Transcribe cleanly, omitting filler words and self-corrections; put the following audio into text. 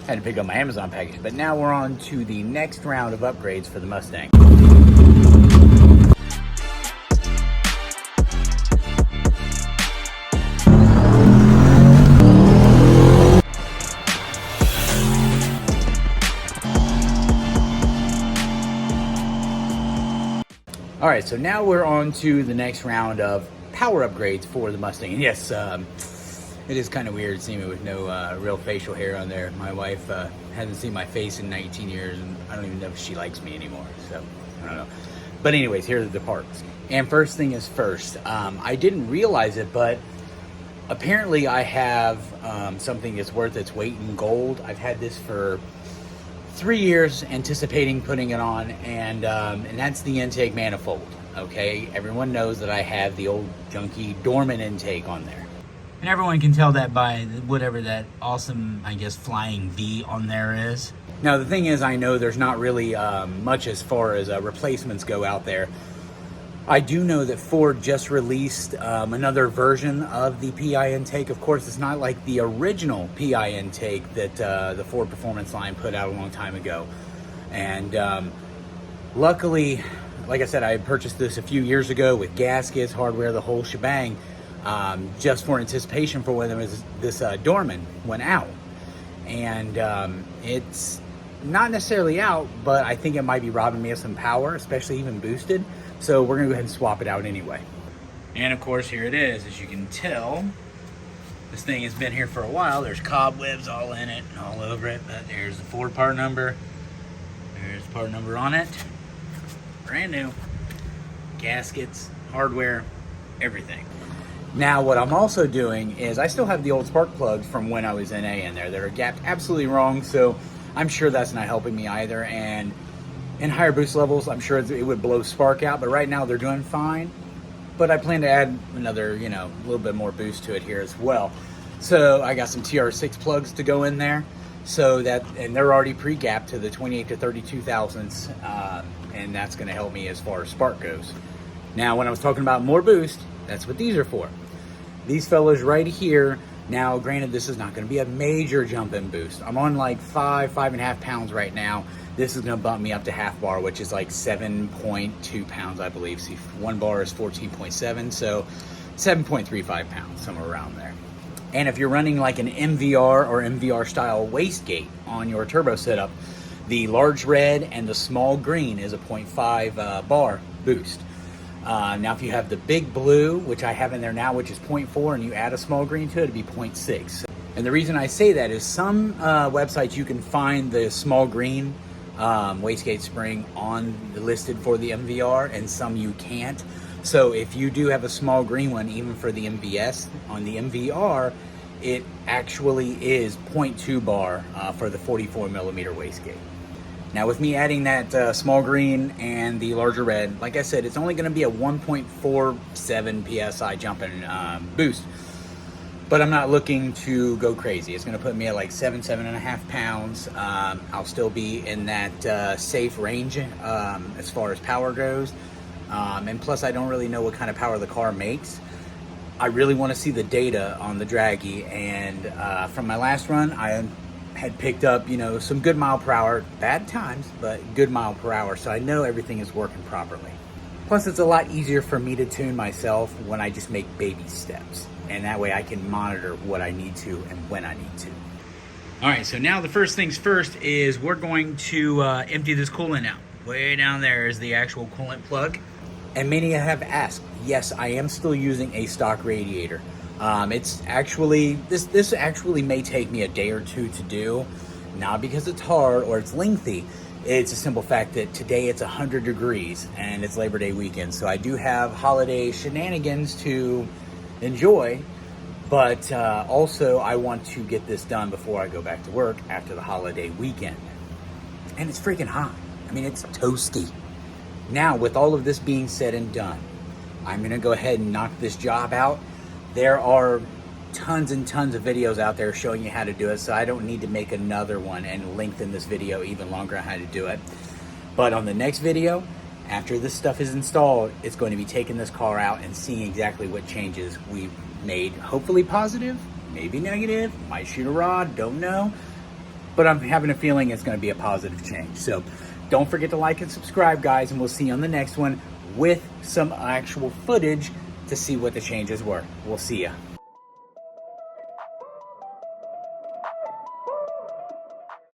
Had to pick up my Amazon package. But now we're on to the next round of upgrades for the Mustang. All right, so now we're on to the next round of power upgrades for the Mustang. And yes, it is kind of weird seeing me with no real facial hair on there. My wife hasn't seen my face in 19 years, and I don't even know if she likes me anymore, so I don't know. But anyways, here are the parts. And first thing is first, I didn't realize it, but apparently I have something that's worth its weight in gold. I've had this for 3 years, anticipating putting it on, and that's the intake manifold. Okay, everyone knows that I have the old junky dormant intake on there, and everyone can tell that by whatever that awesome, I guess, flying V on there is. Now the thing is, I know there's not really much as far as replacements go out there. I do know that Ford just released another version of the PI intake. Of course, it's not like the original PI intake that the Ford Performance line put out a long time ago. And luckily, like I said, I purchased this a few years ago with gaskets, hardware, the whole shebang, just for anticipation for when this Dorman went out. And it's not necessarily out, but I think it might be robbing me of some power, especially even boosted. So we're gonna go ahead and swap it out anyway. And of course, here it is. As you can tell, this thing has been here for a while. There's cobwebs all in it and all over it, but there's the Ford part number. There's the part number on it. Brand new. Gaskets, hardware, everything. Now, what I'm also doing is I still have the old spark plugs from when I was NA in there that are gapped absolutely wrong, so I'm sure that's not helping me either. And in higher boost levels, I'm sure it would blow spark out, but right now they're doing fine. But I plan to add another, a little bit more boost to it here as well. So I got some TR6 plugs to go in there, and they're already pre-gapped to the 28 to 32 thousandths, and that's going to help me as far as spark goes. Now, when I was talking about more boost, that's what these are for. These fellas right here. Now, granted, this is not going to be a major jump in boost. I'm on like 5.5 pounds right now. This is going to bump me up to half bar, which is like 7.2 pounds, I believe. See, one bar is 14.7, so 7.35 pounds, somewhere around there. And if you're running like an MVR or MVR style wastegate on your turbo setup, the large red and the small green is a 0.5 bar boost. Now, if you have the big blue, which I have in there now, which is 0.4, and you add a small green to it, it'd be 0.6. And the reason I say that is some websites you can find the small green wastegate spring listed for the MVR, and some you can't. So if you do have a small green one, even for the MVS, on the MVR, it actually is 0.2 bar for the 44 millimeter wastegate. Now, with me adding that small green and the larger red, like I said, it's only going to be a 1.47 PSI jump in boost. But I'm not looking to go crazy. It's going to put me at like 7.5 pounds. I'll still be in that safe range as far as power goes. And plus, I don't really know what kind of power the car makes. I really want to see the data on the Draggy. And from my last run, I had picked up, some good mile per hour, bad times, but good mile per hour. So I know everything is working properly. Plus, it's a lot easier for me to tune myself when I just make baby steps. And that way I can monitor what I need to and when I need to. All right, so now the first things first is we're going to empty this coolant out. Way down there is the actual coolant plug. And many have asked, yes, I am still using a stock radiator. It's actually, this actually may take me a day or two to do, not because it's hard or it's lengthy. It's a simple fact that today it's 100 degrees and it's Labor Day weekend. So I do have holiday shenanigans to enjoy, but also I want to get this done before I go back to work after the holiday weekend. And it's freaking hot. I mean, it's toasty. Now, with all of this being said and done, I'm gonna go ahead and knock this job out. There are tons and tons of videos out there showing you how to do it, so I don't need to make another one and lengthen this video even longer on how to do it. But on the next video, after this stuff is installed, it's going to be taking this car out and seeing exactly what changes we've made. Hopefully positive, maybe negative, might shoot a rod, don't know. but I'm having a feeling it's going to be a positive change. So don't forget to like and subscribe, guys, and we'll see you on the next one with some actual footage to see what the changes were. We'll see ya.